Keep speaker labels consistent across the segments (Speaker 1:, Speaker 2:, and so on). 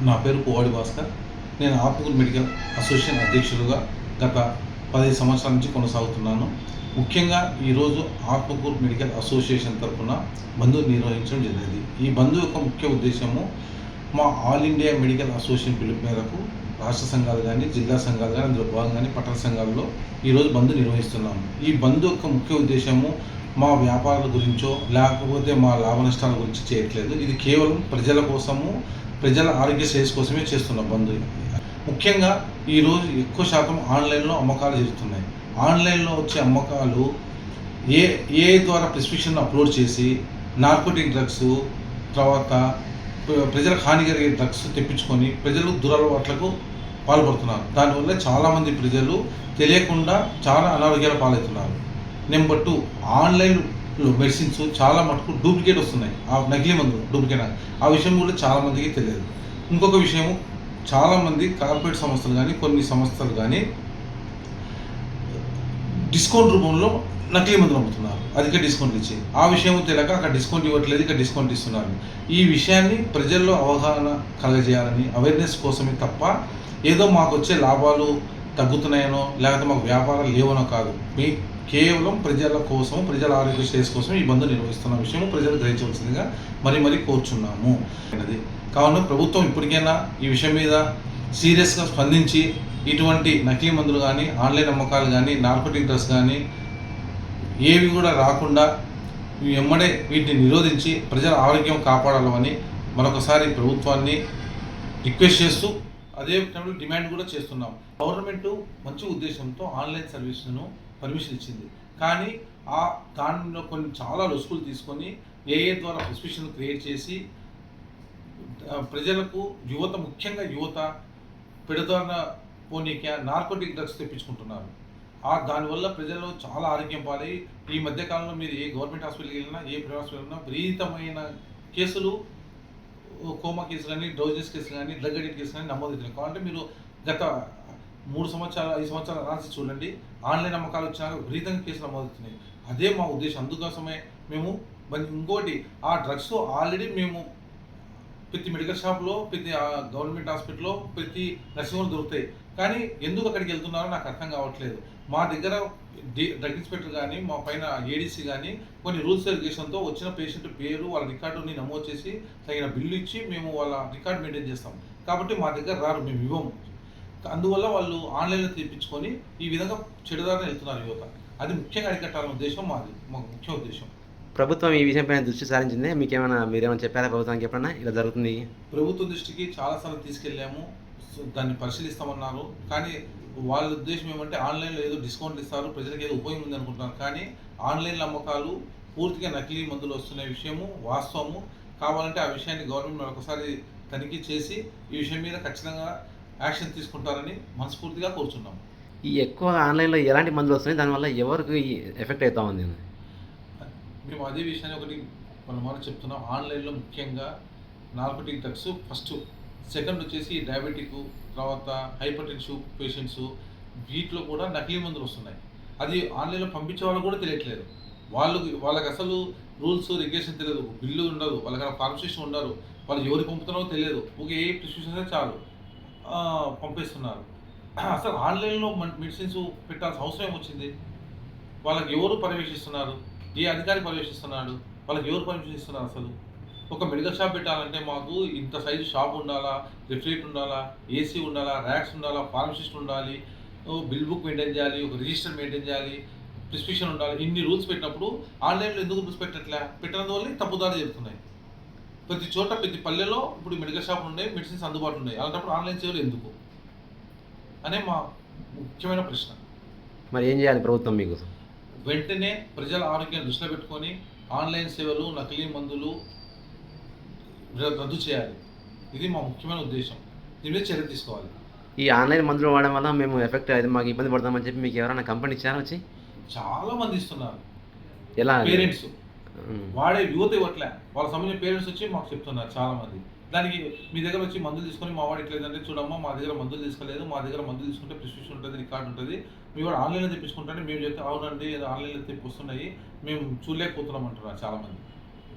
Speaker 1: నా పేరు పువ్వాడి భాస్కర్. నేను ఆత్మకూరు మెడికల్ అసోసియేషన్ అధ్యక్షులుగా గత 10 సంవత్సరాల నుంచి కొనసాగుతున్నాను. ముఖ్యంగా ఈరోజు ఆత్మకూరు మెడికల్ అసోసియేషన్ తరఫున బంద్ నిర్వహించడం జరిగింది. ఈ బంద్ యొక్క ముఖ్య ఉద్దేశము మా ఆల్ ఇండియా మెడికల్ అసోసియేషన్ పిలుపు మేరకు రాష్ట్ర సంఘాలు కానీ, జిల్లా సంఘాలు కానీ, అందులో భాగంగానే పట్టణ సంఘాల్లో ఈరోజు బంద్ నిర్వహిస్తున్నాము. ఈ బంద్ యొక్క ముఖ్య ఉద్దేశము మా వ్యాపారాల గురించో లేకపోతే మా లాభ నష్టాల గురించి చేయట్లేదు. ఇది కేవలం ప్రజల కోసము, ప్రజల ఆరోగ్య శ్రేయస్సు కోసమే చేస్తున్న బంద్. ముఖ్యంగా ఈరోజు ఎక్కువ శాతం ఆన్లైన్లో అమ్మకాలు జరుగుతున్నాయి. ఆన్లైన్లో వచ్చే అమ్మకాలు ఏ ద్వారా ప్రిస్క్రిప్షన్ అప్లోడ్ చేసి నార్కోటిక్ డ్రగ్స్, తర్వాత ప్రజలకు హాని కలిగే డ్రగ్స్ తెప్పించుకొని ప్రజలు దురలవాట్లకు పాల్పడుతున్నారు. దానివల్ల చాలామంది ప్రజలు తెలియకుండా చాలా అనారోగ్యాల పాలవుతున్నారు. నెంబర్ 2, ఆన్లైన్లో మెడిసిన్స్ చాలా మటుకు డూప్లికేట్ వస్తున్నాయి. ఆ నకిలీ మందులు డూప్లికేట్, ఆ విషయం కూడా చాలామందికి తెలియదు. ఇంకొక విషయము, చాలామంది కార్పొరేట్ సంస్థలు కానీ, కొన్ని సంస్థలు కానీ డిస్కౌంట్ రూపంలో నకిలీ మందులు అమ్ముతున్నారు, అధిక డిస్కౌంట్ ఇచ్చి. ఆ విషయం తెలియక అక్కడ డిస్కౌంట్ ఇవ్వట్లేదు, ఇక్కడ డిస్కౌంట్ ఇస్తున్నారు. ఈ విషయాన్ని ప్రజల్లో అవగాహన కలగజేయాలని, అవేర్నెస్ కోసమే తప్ప ఏదో మాకు వచ్చే లాభాలు తగ్గుతున్నాయనో లేకపోతే మాకు వ్యాపారాలు లేవనో కాదు. కేవలం ప్రజల కోసం, ప్రజల ఆరోగ్య శ్రేయస్సు కోసం ఈ బంద్ నిర్వహిస్తున్న విషయం ప్రజలు గ్రహించవలసిందిగా మరీ కోరుచున్నాము. కావున ప్రభుత్వం ఇప్పటికైనా ఈ విషయం మీద సీరియస్గా స్పందించి ఇటువంటి నకిలీ మందులు కానీ, ఆన్లైన్ అమ్మకాలు కానీ, నార్కోటిక్ డ్రగ్స్ కానీ ఏవి కూడా రాకుండా వెంబడే వీటిని నిరోధించి ప్రజల ఆరోగ్యం కాపాడాలని మరొకసారి ప్రభుత్వాన్ని రిక్వెస్ట్ చేస్తూ అదే టైంలో డిమాండ్ కూడా చేస్తున్నాం. గవర్నమెంట్ మంచి ఉద్దేశంతో ఆన్లైన్ సర్వీస్ను పర్మిషన్ ఇచ్చింది, కానీ దానిలో కొన్ని చాలా లొసుగులు తీసుకొని ఏఏ ద్వారా ప్రిస్క్రిప్షన్ క్రియేట్ చేసి ప్రజలకు, యువత, ముఖ్యంగా యువత పెడదారిన పోనీక నార్కోటిక్ డ్రగ్స్ తెప్పించుకుంటున్నారు. దానివల్ల ప్రజలు చాలా ఆరోగ్యం పాలై ఈ మధ్యకాలంలో మీరు ఏ గవర్నమెంట్ హాస్పిటల్కి వెళ్ళినా, ఏ ప్రైవేట్ హాస్పిటల్ వెళ్ళినా విపరీతమైన కేసులు, కోమా కేసులు కానీ, డోజెస్ కేసులు కానీ, డ్రగ్ అడిక్ట్ కేసులు కానీ నమోదవుతున్నాయి. కాబట్టి మీరు గత 3 సంవత్సరాలు 5 సంవత్సరాలు రాసి చూడండి, ఆన్లైన్ అమ్మకాలు వచ్చినాక విపరీతంగా కేసులు నమోదవుతున్నాయి. అదే మా ఉద్దేశం. అందుకోసమే మేము ఇంకోటి, ఆ డ్రగ్స్ ఆల్రెడీ మేము ప్రతి మెడికల్ షాప్లో, ప్రతి గవర్నమెంట్ హాస్పిటల్లో, ప్రతి నర్సింగ్ హోమ్లో దొరుకుతాయి. కానీ ఎందుకు అక్కడికి వెళ్తున్నారో నాకు అర్థం కావట్లేదు. మా దగ్గర డ్రగ్ ఇన్స్పెక్టర్ కానీ, మా పైన ఏడీసీ కానీ కొన్ని రూల్స్ రెగ్యులేషన్తో వచ్చిన పేషెంట్ పేరు, వాళ్ళ రికార్డుని నమోదు చేసి తగిన బిల్లు ఇచ్చి మేము వాళ్ళ రికార్డు మెయింటైన్ చేస్తాం. కాబట్టి మా దగ్గర రారు, మేము ఇవ్వము. అందువల్ల వాళ్ళు ఆన్లైన్లో తెప్పించుకొని ఈ విధంగా చెడుదారిన వెళ్తున్నారు యువత. అది ముఖ్యంగా అరికట్టాలనే ఉద్దేశం మాకు ముఖ్య ఉద్దేశం.
Speaker 2: ప్రభుత్వం ఈ విషయంపైన దృష్టి సారించింది. మీరేమైనా చెప్పారా ప్రభుత్వానికి? ఎప్పుడన్నా ఇలా జరుగుతుంది?
Speaker 1: ప్రభుత్వ దృష్టికి చాలాసార్లు తీసుకెళ్ళాము, దాన్ని పరిశీలిస్తామన్నారు. కానీ వాళ్ళ ఉద్దేశం ఏమంటే ఆన్లైన్లో ఏదో డిస్కౌంట్లు ఇస్తారు, ప్రజలకు ఏదో ఉపయోగం ఉంది అనుకుంటున్నారు. కానీ ఆన్లైన్ అమ్మకాలు పూర్తిగా నకిలీ మందులు వస్తున్న విషయము వాస్తవము. కావాలంటే ఆ విషయాన్ని గవర్నమెంట్ మరొకసారి తనిఖీ చేసి ఈ విషయం మీద ఖచ్చితంగా యాక్షన్ తీసుకుంటారని మనస్ఫూర్తిగా కోరుచున్నాం.
Speaker 2: ఈ ఎక్కువ ఆన్లైన్లో ఎలాంటి మందులు వస్తున్నాయి, దానివల్ల ఎవరికి ఎఫెక్ట్ అవుతా ఉంది?
Speaker 1: మేము అదే విషయాన్ని ఒకటి మనం చెప్తున్నాం. ఆన్లైన్లో ముఖ్యంగా నార్కోటిక్ డ్రగ్స్ ఫస్ట్, సెకండ్ వచ్చేసి డయాబెటిక్, తర్వాత హైపర్ టెన్సివ్ పేషెంట్స్, వీటిలో కూడా నకిలీ మందులు వస్తున్నాయి. అది ఆన్లైన్లో పంపించే వాళ్ళు కూడా తెలియట్లేదు. వాళ్ళకి అసలు రూల్స్ రెగ్యులేషన్ తెలియదు, బిల్లు ఉండదు, వాళ్ళకి ఫార్మసిస్ట్ ఉండరు, వాళ్ళు ఎవరికి పంపుతున్నారో తెలియదు. ఒక ఏ ప్రిస్క్రిప్షన్ చాలు పంపిస్తున్నారు. అసలు ఆన్లైన్లో మెడిసిన్స్ పెట్టాల్సిన అవసరం వచ్చింది? వాళ్ళకి ఎవరు పర్యవేక్షిస్తున్నారు? ఏ అధికారి పర్యవేక్షిస్తున్నాడు? వాళ్ళకి ఎవరు పర్మిషన్ ఇస్తున్నారు? అసలు ఒక మెడికల్ షాప్ పెట్టాలంటే మాకు ఇంత సైజు షాప్ ఉండాలా, రిఫ్రిజిరేటర్ ఉండాలా, ఏసీ ఉండాలా, ర్యాక్స్ ఉండాలా, ఫార్మసిస్ట్ ఉండాలి, బిల్ బుక్ మెయింటైన్ చేయాలి, ఒక రిజిస్టర్ మెయింటైన్ చేయాలి, ప్రిస్క్రిప్షన్ ఉండాలి. ఇన్ని రూల్స్ పెట్టినప్పుడు ఆన్లైన్లో ఎందుకు రూల్స్ పెట్టినందువల్ల తప్పుదారి జరుగుతున్నాయి. ప్రతి చోట, ప్రతి పల్లెలో ఇప్పుడు మెడికల్ షాపులు ఉన్నాయి, మెడిసిన్స్ అందుబాటులో ఉన్నాయి. అలాంటప్పుడు ఆన్లైన్ సేవలు ఎందుకు అనే మా ముఖ్యమైన ప్రశ్న.
Speaker 2: మరి ఏం చేయాలి ప్రభుత్వం? మీకు
Speaker 1: వెంటనే ప్రజల ఆరోగ్యాన్ని దృష్టిలో పెట్టుకొని ఆన్లైన్ సేవలు, నకిలీ మందులు రద్దు చేయాలి. ఇది మా ముఖ్యమైన ఉద్దేశం. దీని మీద చర్య తీసుకోవాలి.
Speaker 2: ఈ ఆన్లైన్ మందులు వాడడం వల్ల మేము ఎఫెక్ట్ అయితే మాకు ఇబ్బంది పడతామని చెప్పి మీకు ఎవరైనా కంపెనీ ఇచ్చారా వచ్చి?
Speaker 1: చాలా మంది ఇస్తున్నారు.
Speaker 2: ఎలా?
Speaker 1: పేరెంట్స్ వాడే యువత ఇవ్వట్లే, వాళ్ళ సంబంధించిన పేరెంట్స్ వచ్చి మాకు చెప్తున్నారు చాలామంది. దానికి మీ దగ్గర వచ్చి మందులు తీసుకొని మా వాడు ఎట్లేదంటే, చూడమ్మా మా దగ్గర మందులు తీసుకోలేదు, మా దగ్గర మందులు తీసుకుంటే ప్రిస్క్రిప్షన్ ఉంటుంది, రికార్డు ఉంటుంది, మీ వాడు ఆన్లైన్లో తెప్పించుకుంటే మేము చెప్తే అవునండి ఆన్లైన్లో తెప్పిస్తున్నాయి, మేము చూడలేకపోతున్నాం అంటున్నారు చాలామంది.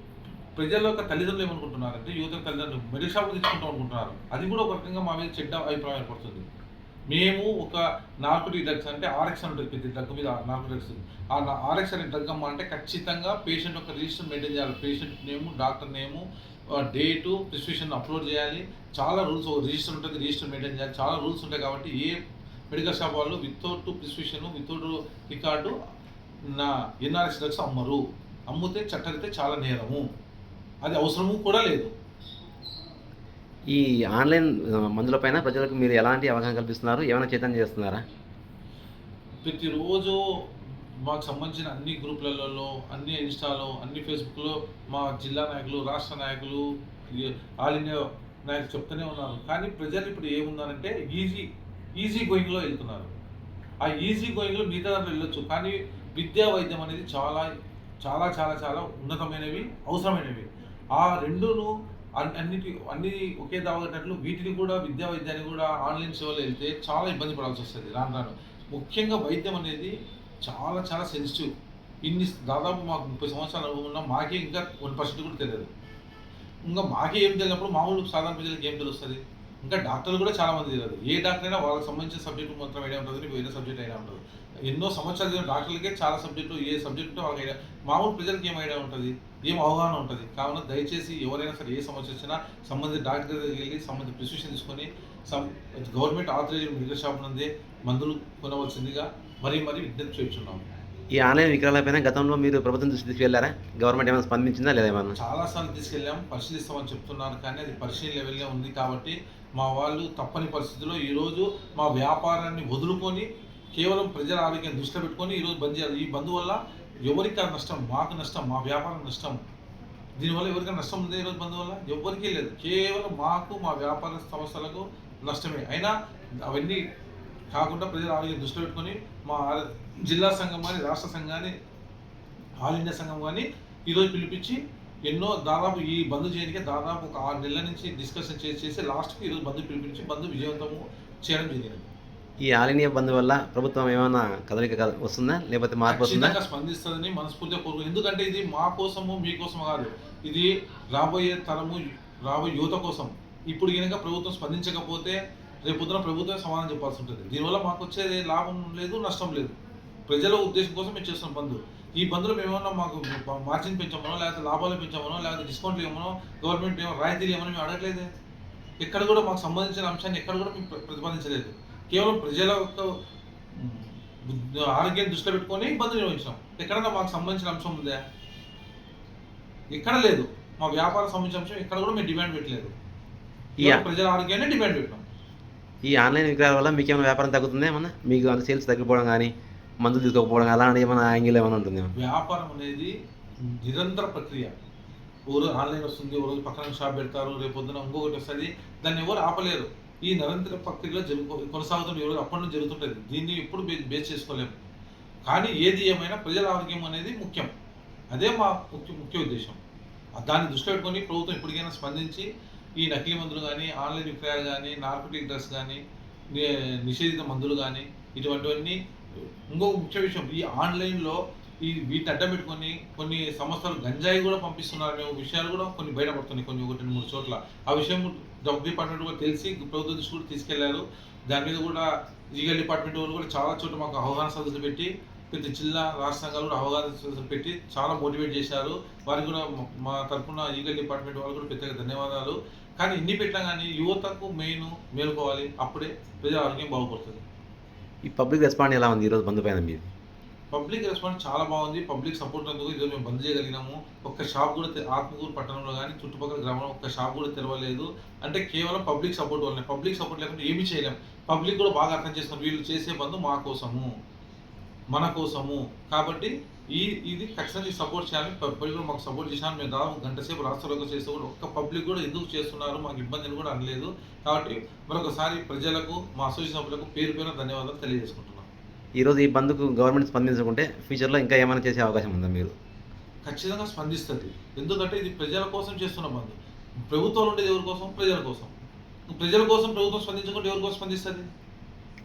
Speaker 1: ప్రజల యొక్క తల్లిదండ్రులు ఏమనుకుంటున్నారంటే యువత తల్లిదండ్రులు మెడికల్ షాప్ తెచ్చుకుంటాం అనుకుంటున్నారు. అది కూడా ఒక రకంగా మా మీద చెడ్డ అభిప్రాయం ఏర్పడుతుంది. మేము ఒక నార్కోటిక్ డ్రగ్స్ అంటే ఆర్ఎక్స్ అని ఉంటుంది ప్రతి డ్రగ్ మీద నార్కోటిక్ డ్రగ్స్. ఆర్ఎక్స్ అనే డ్రగ్ అమ్మ అంటే ఖచ్చితంగా పేషెంట్ యొక్క రిజిస్టర్ మెయింటైన్ చేయాలి. పేషెంట్ నేము, డాక్టర్ నేము, డేటు, ప్రిస్క్రిప్షన్ అప్లోడ్ చేయాలి. చాలా రూల్స్, రిజిస్టర్ ఉంటుంది, రిజిస్టర్ మెయింటైన్ చేయాలి. చాలా రూల్స్ ఉంటాయి కాబట్టి ఏ మెడికల్ షాప్ వాళ్ళు వితౌట్ ప్రిస్క్రిప్షన్, వితౌట్ రికార్డు నా ఎన్ఆర్ఎక్స్ డ్రగ్స్ అమ్మరు. అమ్మితే చట్టరీతే చాలా నేరము, అది అవసరము కూడా లేదు.
Speaker 2: ఈ ఆన్లైన్ మందుల పైన ప్రజలకు మీరు ఎలాంటి అవగాహన కల్పిస్తున్నారు? ఏమైనా చైతన్యం చేస్తున్నారా?
Speaker 1: ప్రతిరోజు మాకు సంబంధించిన అన్ని గ్రూపులలో, అన్ని ఇన్స్టాలో, అన్ని ఫేస్బుక్లో మా జిల్లా నాయకులు, రాష్ట్ర నాయకులు, ఆల్ ఇండియా నాయకులు చెప్తూనే ఉన్నారు. కానీ ప్రజలు ఇప్పుడు ఏమున్నారంటే ఈజీ గోయింగ్లో వెళ్తున్నారు. ఆ ఈజీ గోయింగ్లో మిగతా దాంట్లో వెళ్ళొచ్చు, కానీ విద్యా వైద్యం అనేది చాలా చాలా చాలా చాలా ఉన్నతమైనవి, అవసరమైనవి. ఆ రెండును అన్ని ఒకే దావగట్టినట్లు వీటిని కూడా, విద్యా వైద్యాన్ని కూడా ఆన్లైన్ సేవలు వెళ్తే చాలా ఇబ్బంది పడాల్సి వస్తుంది రాను రాను. ముఖ్యంగా వైద్యం అనేది చాలా చాలా సెన్సిటివ్. దాదాపు మాకు 30 సంవత్సరాల అనుభవం ఉన్నా మాకే ఇంకా 1% కూడా తెలియదు. ఇంకా మాకే ఏం తెలియనప్పుడు మామూలు సాధారణ ప్రజలకు ఏం తెలుస్తుంది? ఇంకా డాక్టర్లు కూడా చాలామంది తెలియదు. ఏ డాక్టర్ అయినా వాళ్ళకి సంబంధించిన సబ్జెక్టు మాత్రం ఐడియా ఉంటుంది, వేరే సబ్జెక్ట్ అయినా ఉంటుంది. ఎన్నో సంవత్సరాలు చదివిన డాక్టర్లకే చాలా సబ్జెక్టు, ఏ సబ్జెక్ట్ ఉంటే వాళ్ళకి ఐడియా. మామూలు ప్రజలకు ఏం ఐడియా ఉంటుంది, ఏం అవగాహన ఉంటుంది? కావున దయచేసి ఎవరైనా సరే ఏ సమస్య వచ్చినా సంబంధిత డాక్టర్ దగ్గరికి వెళ్ళి సంబంధిత ప్రిస్క్రిప్షన్ తీసుకొని గవర్నమెంట్ ఆథరైజ్డ్ మెడికల్ షాప్ నుండి మందులు కొనవలసిందిగా మరీ విజ్ఞప్తి చేస్తున్నాము.
Speaker 2: ఈ ఆన్లైన్ విక్రయాలపైన గతంలో మీరు ప్రభుత్వం దృష్టి తీసుకెళ్లారా? గవర్నమెంట్ ఏమైనా స్పందించిందా లేదా? ఏమన్నా
Speaker 1: చాలాసార్లు తీసుకెళ్ళాం, పరిశీలిస్తామని చెప్తున్నారు. కానీ అది పరిశీలన లెవెల్లో ఉంది కాబట్టి మా వాళ్ళు తప్పని పరిస్థితుల్లో ఈరోజు మా వ్యాపారాన్ని వదులుకొని కేవలం ప్రజల ఆరోగ్యాన్ని దృష్టిలో పెట్టుకొని ఈరోజు బంద్ చేయాలి. ఈ బంద్ వల్ల ఎవరికి నష్టం? మాకు నష్టం, మా వ్యాపారం నష్టం. దీనివల్ల ఎవరికైనా నష్టం ఉంది ఈరోజు బంద్ వల్ల? ఎవరికీ లేదు. కేవలం మాకు, మా వ్యాపార సంస్థలకు నష్టమే. అయినా అవన్నీ కాకుండా ప్రజల ఆరోగ్యం దృష్టిలో పెట్టుకొని మా జిల్లా సంఘం కానీ, రాష్ట్ర సంఘం కానీ, ఆల్ ఇండియా సంఘం కానీ ఈరోజు పిలిపించి దాదాపు ఈ బంద్ చేయడానికి దాదాపు ఒక 6 నెలల నుంచి డిస్కషన్ చేసి లాస్ట్కి ఈరోజు బంద్ పిలిపించి బంద్ విజయవంతము చేయడం జరిగింది.
Speaker 2: ఈ ఆల్ ఇండియా బంద్ వల్ల ప్రభుత్వం ఏమైనా కదలిక వస్తుందా, లేకపోతే మార్పు వస్తుందా?
Speaker 1: ఖచ్చితంగా స్పందిస్తుందని మనస్ఫూర్తిగా కోరుకుంటున్నాను. ఎందుకంటే ఇది మా కోసము, మీకోసము కాదు, ఇది రాబోయే తరము, రాబోయే యువత కోసం. ఇప్పుడు కనుక ప్రభుత్వం స్పందించకపోతే రేపొద్దున ప్రభుత్వం సమాధానం చెప్పాల్సి ఉంటుంది. దీనివల్ల మాకు వచ్చేది లాభం లేదు, నష్టం లేదు. ప్రజల ఉద్దేశం కోసం మేము చేస్తున్నాం బంద్. ఈ బంద్లో మేమేమన్నా మాకు మార్జిన్ పెంచామనో, లేకపోతే లాభాలు పెంచామనో, లేకపోతే డిస్కౌంట్లు ఇవ్వమనో, గవర్నమెంట్ ఏమో రాయితీలు ఇవ్వమని మేము అడగట్లేదే. ఎక్కడ కూడా మాకు సంబంధించిన అంశాన్ని ఎక్కడ కూడా మేము ప్రతిపాదించలేదు. కేవలం ప్రజల యొక్క ఆరోగ్యాన్ని దృష్టిలో పెట్టుకొని బంద్ నిర్వహించాం. ఎక్కడన్నా మాకు సంబంధించిన అంశం ఉందా? ఎక్కడ లేదు. మా వ్యాపారం సంబంధించిన అంశం ఎక్కడ కూడా మేము డిమాండ్ పెట్టలేదు. ప్రజల ఆరోగ్యాన్ని డిమాండ్ పెట్టాం.
Speaker 2: ఈ ఆన్లైన్ విక్రయాల వల్ల మీకు ఏమైనా వ్యాపారం తగ్గుతుందా? ఏమన్నా మీకు అంత సేల్స్ తగ్గిపోవడం కానీ, మందులు తీసుకోకపోవడం అలాంటి ఏమైనా యాంగిల్ ఏమైనా ఉంటుంది?
Speaker 1: వ్యాపారం అనేది నిరంతర ప్రక్రియ. ఓ రోజు ఆన్లైన్ వస్తుంది, ఓ రోజు పక్కన షాప్ పెడతారు, రేపు పొద్దున ఇంకొకటి వస్తుంది. దాన్ని ఎవరు ఆపలేరు. ఈ నిరంతర ప్రక్రియలో కొనసాగుతున్న ఎవరు అప్పటి నుంచి జరుగుతుంటుంది. దీన్ని ఎప్పుడు బేస్ చేసుకోలేము. కానీ ఏది ఏమైనా ప్రజల ఆరోగ్యం అనేది ముఖ్యం. అదే మా ముఖ్య ఉద్దేశం. దాన్ని దృష్టిలో పెట్టుకొని ప్రభుత్వం ఇప్పటికైనా స్పందించి ఈ నకిలీ మందులు కానీ, ఆన్లైన్ విక్రయాలు కానీ, నార్కోటిక్ డ్రగ్స్ కానీ, నిషేధిత మందులు కానీ, ఇటువంటివన్నీ. ఇంకొక ముఖ్య విషయం, ఈ ఆన్లైన్లో వీటిని అడ్డం పెట్టుకొని కొన్ని సంస్థలు గంజాయి కూడా పంపిస్తున్నారు విషయాలు కూడా కొన్ని బయటపడుతున్నాయి, కొన్ని 1-3 చోట్ల. ఆ విషయం డ్రగ్ డిపార్ట్మెంట్ కూడా తెలిసి ప్రభుత్వ దృష్టి కూడా తీసుకెళ్లారు. దాని మీద కూడా లీగల్ డిపార్ట్మెంట్ వాళ్ళు కూడా చాలా చోట్ల మాకు అవగాహన సదస్సులు పెట్టి, ప్రతి జిల్లా, రాష్ట్ర సంఘాలు కూడా అవగాహన సదస్సులు పెట్టి చాలా మోటివేట్ చేశారు. వారికి కూడా మా తరఫున లీగల్ డిపార్ట్మెంట్ వాళ్ళు కూడా ప్రత్యేక ధన్యవాదాలు. కానీ ఇన్ని పెట్టినా కానీ యువతకు మేలుకోవాలి, అప్పుడే ప్రజల ఆరోగ్యం బాగుపడుతుంది.
Speaker 2: ఈ పబ్లిక్ రెస్పాండ్ ఎలా ఉంది ఈరోజు బంద్ పైన మీది?
Speaker 1: పబ్లిక్ రెస్పాన్స్ చాలా బాగుంది. పబ్లిక్ సపోర్ట్ అందుకు ఈరోజు మేము బంద్ చేయగలిగినాము. ఒక్క షాప్ కూడా ఆత్మకూరు పట్టణంలో కానీ చుట్టుపక్కల గ్రామంలో ఒక్క షాప్ కూడా తెరవలేదు. అంటే కేవలం పబ్లిక్ సపోర్ట్ వల్లనే. పబ్లిక్ సపోర్ట్ లేకుండా ఏమీ చేయలేము. పబ్లిక్ కూడా బాగా అర్థం చేసుకున్నారు, వీళ్ళు చేసే బంద్ మా కోసము, మన కోసము. కాబట్టి ఇది ఖచ్చితంగా సపోర్ట్ చేయాలని పబ్లిక్ కూడా మాకు సపోర్ట్ చేసినారు. మేము దాదాపు గంట సేపు రాష్ట్రంలో చేస్తూ కూడా ఒక్క పబ్లిక్ కూడా ఎందుకు చేస్తున్నారు, మాకు ఇబ్బందిని కూడా అనలేదు. కాబట్టి మరొకసారి ప్రజలకు, మా అసోసియేషన్ సభ్యులకు పేరు ధన్యవాదాలు తెలియజేసుకుంటున్నాం.
Speaker 2: ఈరోజు ఈ బంద్కు గవర్నమెంట్ స్పందించకుంటే ఫ్యూచర్లో ఇంకా ఏమైనా చేసే అవకాశం ఉందా? మీరు
Speaker 1: ఖచ్చితంగా స్పందిస్తుంది. ఎందుకంటే ఇది ప్రజల కోసం చేస్తున్న బంద్. ప్రభుత్వం ఉండేది ఎవరి కోసం? ప్రజల కోసం. ప్రజల కోసం ప్రభుత్వం స్పందించకుంటే ఎవరి కోసం స్పందిస్తుంది?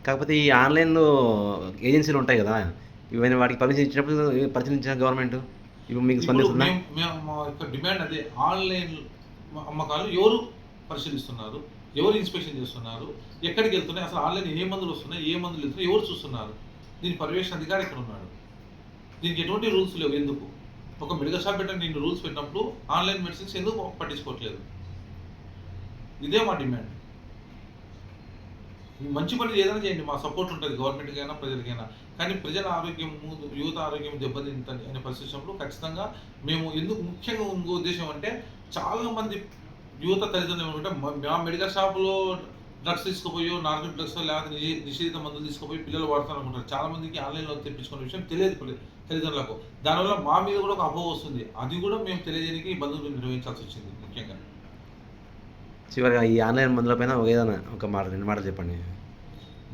Speaker 2: కాకపోతే ఈ ఆన్లైన్ ఏజెన్సీలు ఉంటాయి కదా, ఇవన్నీ వాటికి పర్మిషన్ ఇచ్చినప్పుడు పరిశీలించిన గవర్నమెంట్ ఇప్పుడు మీకు
Speaker 1: ఇప్పుడు
Speaker 2: స్పందిస్తుందా?
Speaker 1: మేము మా యొక్క డిమాండ్ అదే. ఆన్‌లైన్ అమ్మకాలు ఎవరు పరిశీలిస్తున్నారు? ఎవరు ఇన్స్‌పెక్షన్ చేస్తున్నారు? ఎక్కడికెళ్తున్నాయి? అసలు ఆన్‌లైన్ ఏ మందులొస్తున్నాయి? ఏ మందులెళ్తున్నాయి? ఎవరు చూస్తున్నారు? దీని పర్యవేక్షణ అధికారి ఎక్కడున్నాడు? దీనికి ఎటువంటి రూల్స్ లేవు ఎందుకు? ఒక మెడికల్ షాప్ పెట్టండి ఇన్ని రూల్స్ పెట్టినప్పుడు ఆన్‌లైన్ మెడిసిన్స్ ఎందుకు పట్టించుకోవట్లేదు? ఇదే మా డిమాండ్. మంచి పని ఏదైనా చేయండి. మా సపోర్ట్ ఉంటది గవర్నమెంట్‌కైనా, ప్రజలకైనా. కానీ ప్రజల ఆరోగ్యము, యువత ఆరోగ్యం దెబ్బతింటది అనే పరిస్థితుల్లో ఖచ్చితంగా మేము ఎందుకు ముఖ్యంగా ఇంకో ఉద్దేశ్యం అంటే చాలామంది యువత తల్లిదండ్రులు ఏమంటే మా మెడికల్ షాప్‌లో డ్రగ్స్ తీసుకుపోయో, నార్కోటిక్ డ్రగ్సో లేకపోతే నిషేధిత మందులు తీసుకుపోయి పిల్లలు వాడతారనుకుంటారు. చాలామందికి ఆన్‌లైన్‌లో తెప్పించుకునే విషయం తెలియదు తల్లిదండ్రులకు. దానివల్ల మా మీద కూడా ఒక అపోహ వస్తుంది. అది కూడా మేము తెలియజేయడానికి ఈ బంధువులు నిర్వహించాల్సొచ్చింది ముఖ్యంగా.
Speaker 2: చివరిగా ఈ ఆన్‌లైన్ మందులపైన ఏదైనా ఒక మాట, 2 మాటలు చెప్పండి.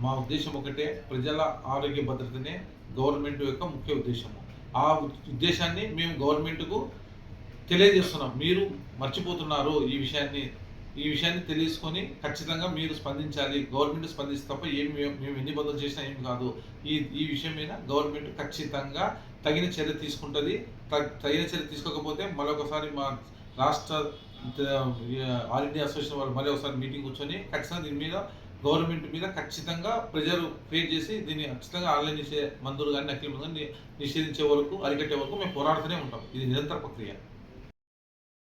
Speaker 1: మా ఉద్దేశ్యం ఒకటే. ప్రజల ఆరోగ్య భద్రతనే గవర్నమెంట్ యొక్క ముఖ్య ఉద్దేశము. ఆ ఉద్దేశాన్ని మేము గవర్నమెంట్‌కు తెలియజేస్తున్నాం. మీరు మర్చిపోతున్నారు ఈ విషయాన్ని తెలుసుకొని ఖచ్చితంగా మీరు స్పందించాలి. గవర్నమెంట్ స్పందిస్తే తప్ప మేము ఎన్ని బంధులు చేసినా ఏమి కాదు. ఈ విషయం మీద గవర్నమెంట్ ఖచ్చితంగా తగిన చర్య తీసుకుంటది. తగిన చర్య తీసుకోకపోతే మరొకసారి మా రాష్ట్ర ఆల్ ఇండియా అసోసియేషన్ వాళ్ళు మళ్ళీ ఒకసారి మీటింగ్ కూర్చొని ఖచ్చితంగా దీని మీద గవర్నమెంట్ మీద ఖచ్చితంగా ప్రెజర్ క్రియేట్ చేసి దీన్ని ఖచ్చితంగా ఆన్‌లైన్ మందులు గాని, నకిలీ మందులు గాని నిషేధించే వరకు, అరికట్టే వరకు మేము పోరాడుతూనే ఉంటాం. ఇది నిరంతర ప్రక్రియ.